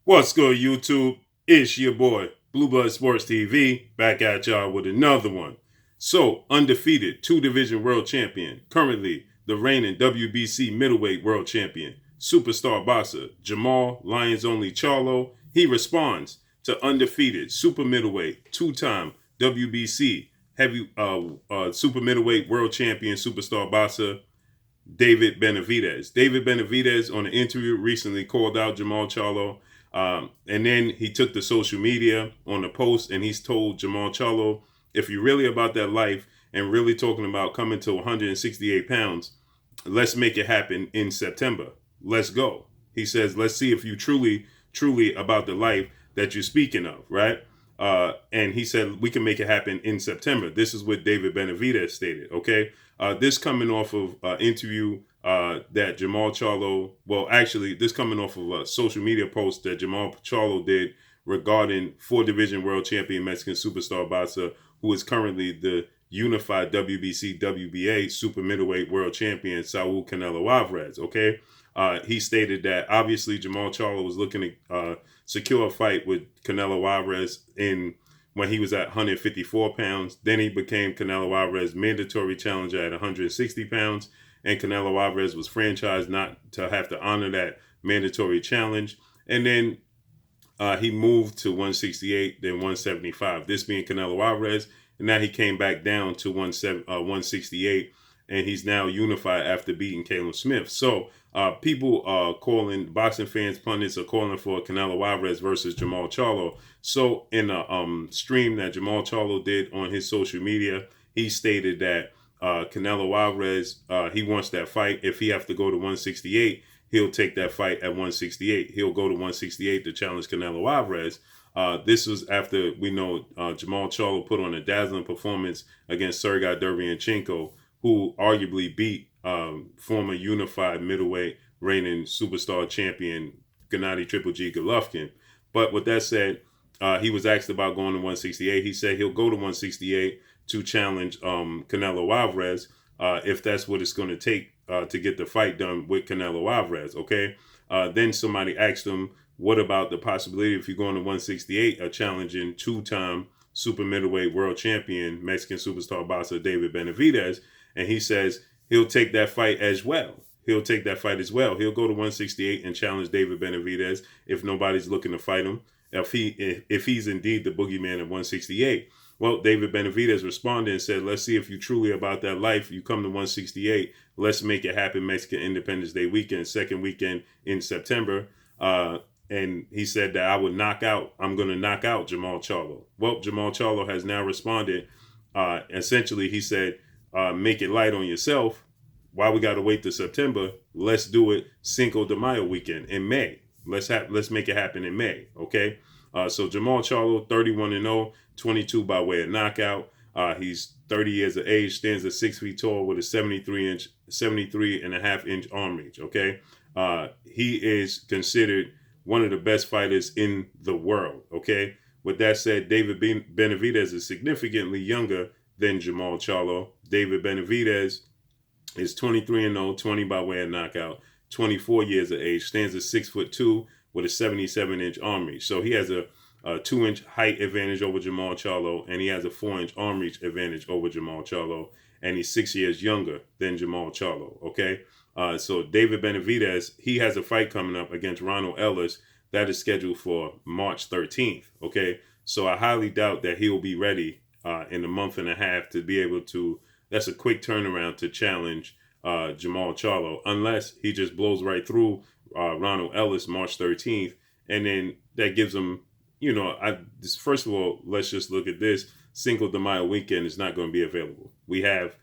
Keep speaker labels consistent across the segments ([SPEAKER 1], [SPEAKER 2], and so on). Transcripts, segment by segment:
[SPEAKER 1] What's good, YouTube? It's your boy, Blue Blood Sports TV, back at y'all with another one. So, undefeated two-division world champion, currently the reigning WBC middleweight world champion, superstar boxer Jermall Lions Only Charlo. He responds to undefeated super middleweight, two-time WBC super middleweight world champion, superstar boxer David Benavidez. David Benavidez on an interview recently called out Jermall Charlo. And then he took to social media on a post and he's told Jermall Charlo, if you're really about that life and really talking about coming to 168 pounds, let's make it happen in September. Let's go. He says, let's see if you truly about the life that you're speaking of, right? And he said, we can make it happen in September. This is what David Benavidez stated, okay? This coming off of an interview that Jermall Charlo, well, actually, this coming off of a social media post that Jermall Charlo did regarding four-division world champion Mexican superstar boxer who is currently the unified WBC, WBA super middleweight world champion, Saul Canelo Alvarez, okay? He stated that obviously Jermall Charlo was looking to secure a fight with Canelo Alvarez when he was at 154 pounds. Then he became Canelo Alvarez mandatory challenger at 160 pounds. And Canelo Alvarez was franchised not to have to honor that mandatory challenge. And then he moved to 168, then 175. This being Canelo Alvarez. And now he came back down to 168. And he's now unified after beating Caleb Smith. So people are calling, boxing fans, pundits are calling for Canelo Alvarez versus Jermall Charlo. So in a stream that Jermall Charlo did on his social media, he stated that Canelo Alvarez, he wants that fight. If he have to go to 168, he'll take that fight at 168. He'll go to 168 to challenge Canelo Alvarez. This was after we know Jermall Charlo put on a dazzling performance against Sergey Derevyanchenko, who arguably beat former unified middleweight reigning superstar champion Gennady Triple G Golovkin. But with that said, he was asked about going to 168. He said he'll go to 168 to challenge Canelo Alvarez if that's what it's going to take to get the fight done with Canelo Alvarez, okay? Then somebody asked him, what about the possibility if you're going to 168 of challenging two-time super middleweight world champion Mexican superstar boxer David Benavidez? And he says he'll take that fight as well. He'll take that fight as well. He'll go to 168 and challenge David Benavidez if nobody's looking to fight him. If he's indeed the boogeyman at 168. Well, David Benavidez responded and said, let's see if you're truly about that life. You come to 168. Let's make it happen Mexican Independence Day weekend, second weekend in September. And he said that I'm going to knock out Jermall Charlo. Well, Jermall Charlo has now responded. Essentially, he said, make it light on yourself. Why we got to wait to September? Let's do it Cinco de Mayo weekend in May. Let's make it happen in May, okay? So Jermall Charlo, 31-0, 22 by way of knockout. He's 30 years of age, stands at 6 feet tall with a 73.5-inch arm reach, okay? He is considered one of the best fighters in the world, okay? With that said, David Benavidez is significantly younger than Jermall Charlo. David Benavidez is 23-0, 20 by way of knockout, 24 years of age, stands at 6'2" with a 77-inch arm reach. So he has a 2-inch height advantage over Jermall Charlo, and he has a 4-inch arm reach advantage over Jermall Charlo, and he's 6 years younger than Jermall Charlo, okay? So David Benavidez, he has a fight coming up against Ronald Ellis that is scheduled for March 13th, okay? So I highly doubt that he'll be ready in a month and a half to be able to, that's a quick turnaround to challenge Jermall Charlo, unless he just blows right through Ronald Ellis March 13th, and then that gives him, first of all, let's just look at this. Cinco de Mayo weekend is not going to be available. We have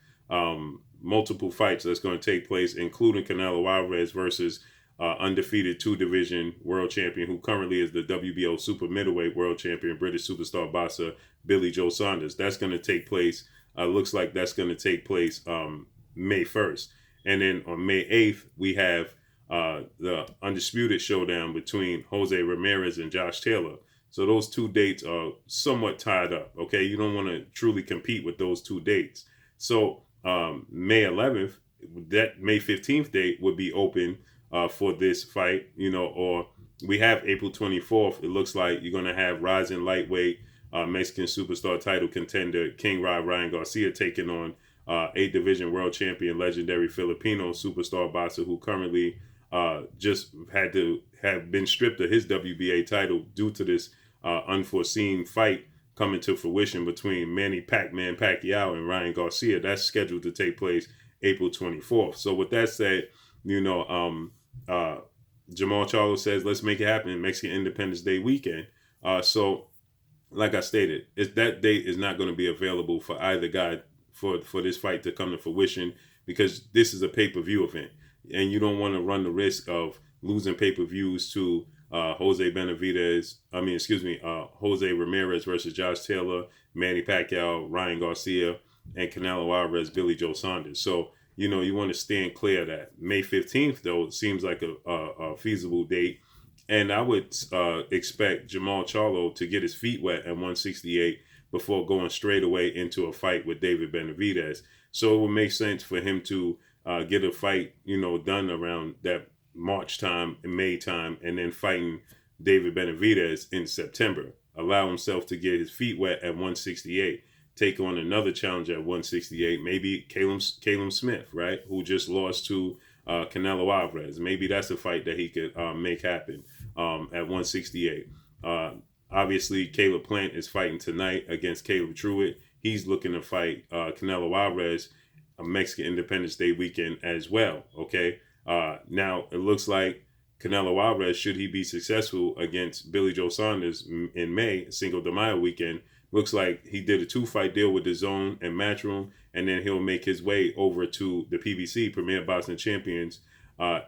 [SPEAKER 1] multiple fights that's going to take place, including Canelo Alvarez versus undefeated two-division world champion, who currently is the WBO super middleweight world champion, British superstar boxer Billy Joe Saunders. That's going to take place. Looks like that's going to take place May 1st. And then on May 8th, we have the undisputed showdown between Jose Ramirez and Josh Taylor. So those two dates are somewhat tied up, okay? You don't want to truly compete with those two dates. So May 11th, that May 15th date would be open for this fight, or we have April 24th. It looks like you're going to have rising lightweight Mexican superstar title contender King Ryan Garcia taking on 8th division world champion legendary Filipino superstar boxer who currently just had to have been stripped of his WBA title due to this unforeseen fight coming to fruition between Manny Pac-Man Pacquiao and Ryan Garcia. That's scheduled to take place April 24th. So with that said, Jermall Charlo says, let's make it happen Mexican Independence Day weekend. So like I stated, that date is not going to be available for either guy for this fight to come to fruition, because this is a pay-per-view event. And you don't want to run the risk of losing pay-per-views to Jose Ramirez versus Josh Taylor, Manny Pacquiao, Ryan Garcia, and Canelo Alvarez, Billy Joe Saunders. So, you want to stand clear of that. May 15th, though, seems like a feasible date. And I would expect Jermall Charlo to get his feet wet at 168 before going straight away into a fight with David Benavidez. So it would make sense for him to get a fight, done around that March time and May time, and then fighting David Benavidez in September. Allow himself to get his feet wet at 168. Take on another challenge at 168. Maybe Caleb Smith, right, who just lost to Canelo Alvarez. Maybe that's a fight that he could make happen at 168. Obviously, Caleb Plant is fighting tonight against Caleb Truitt. He's looking to fight Canelo Alvarez a Mexican Independence Day weekend as well. Okay. Now it looks like Canelo Alvarez, should he be successful against Billy Joe Saunders in May, Cinco de Mayo weekend, looks like he did a 2-fight deal with DAZN and Matchroom, and then he'll make his way over to the PBC, Premier Boxing Champions,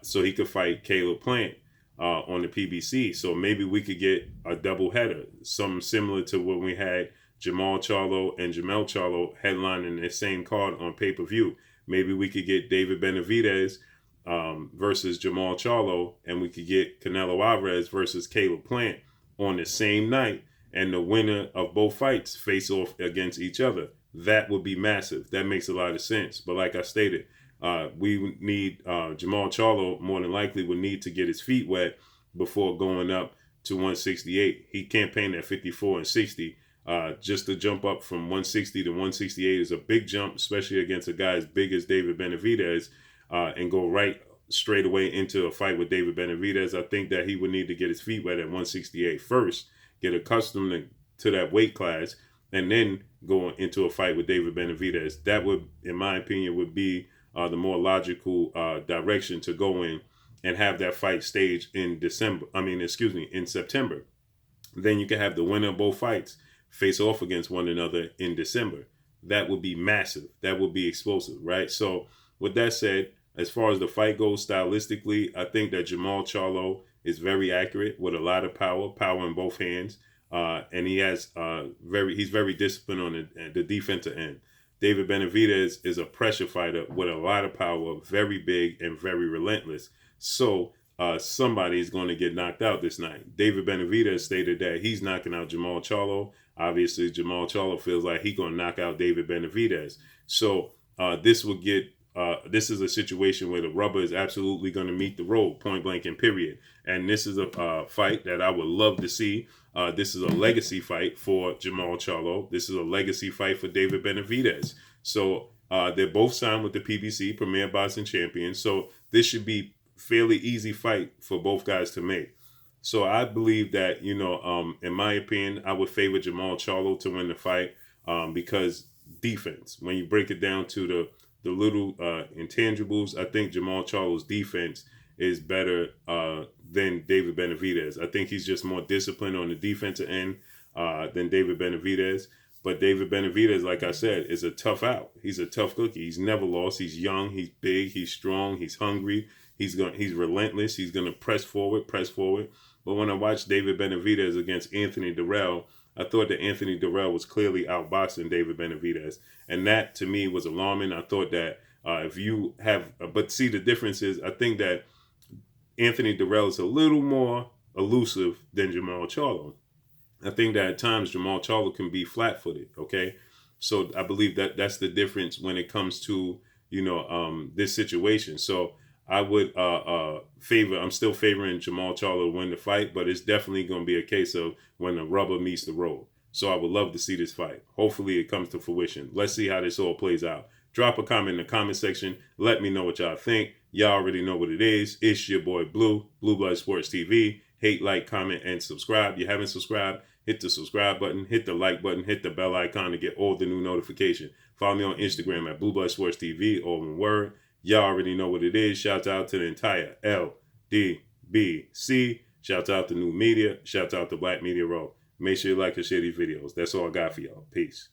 [SPEAKER 1] so he could fight Caleb Plant on the PBC. So maybe we could get a doubleheader, something similar to when we had Jermall Charlo and Jermall Charlo headlining the same card on pay-per-view. Maybe we could get David Benavidez versus Jermall Charlo, and we could get Canelo Alvarez versus Caleb Plant on the same night, and the winner of both fights face off against each other. That would be massive. That makes a lot of sense. But like I stated, we need Jermall Charlo more than likely would need to get his feet wet before going up to 168. He campaigned at 54 and 60. Just to jump up from 160 to 168 is a big jump, especially against a guy as big as David Benavidez, and go right straight away into a fight with David Benavidez. I think that he would need to get his feet wet at 168 first, get accustomed to that weight class, and then go into a fight with David Benavidez. That would, in my opinion, would be the more logical direction to go in, and have that fight staged in September. Then you can have the winner of both fights face off against one another in December. That would be massive. That would be explosive, right? So with that said, as far as the fight goes stylistically, I think that Jermall Charlo is very accurate with a lot of power in both hands. And he has he's very disciplined on the defensive end. David Benavidez is a pressure fighter with a lot of power, very big and very relentless. So somebody is going to get knocked out this night. David Benavidez stated that he's knocking out Jermall Charlo. Obviously, Jermall Charlo feels like he's going to knock out David Benavidez. So this is a situation where the rubber is absolutely going to meet the road, point blank and period. And this is a fight that I would love to see. This is a legacy fight for Jermall Charlo. This is a legacy fight for David Benavidez. So they're both signed with the PBC, Premier Boxing Champions. So this should be fairly easy fight for both guys to make. So I believe that, in my opinion, I would favor Jermall Charlo to win the fight because defense. When you break it down to the little intangibles, I think Jermall Charlo's defense is better than David Benavidez. I think he's just more disciplined on the defensive end than David Benavidez. But David Benavidez, like I said, is a tough out. He's a tough cookie. He's never lost. He's young. He's big. He's strong. He's hungry. He's relentless. He's going to press forward. But when I watched David Benavidez against Anthony Durrell, I thought that Anthony Durrell was clearly outboxing David Benavidez. And that, to me, was alarming. I thought that but see, the difference is, I think that Anthony Durrell is a little more elusive than Jermall Charlo. I think that at times Jermall Charlo can be flat-footed, okay? So I believe that that's the difference when it comes to, this situation. So I would I'm still favoring Jermall Charlo to win the fight, but it's definitely going to be a case of when the rubber meets the road. So I would love to see this fight. Hopefully it comes to fruition. Let's see how this all plays out. Drop a comment in the comment section. Let me know what y'all think. Y'all already know what it is. It's your boy Blue Blood Sports TV. Hate, like, comment, and subscribe. You haven't subscribed, hit the subscribe button, hit the like button, hit the bell icon to get all the new notifications. Follow me on Instagram at Blood Sports TV, all one word. Y'all already know what it is. Shout out to the entire LDBC. Shout out to New Media. Shout out to Black Media Row. Make sure you like and share these videos. That's all I got for y'all. Peace.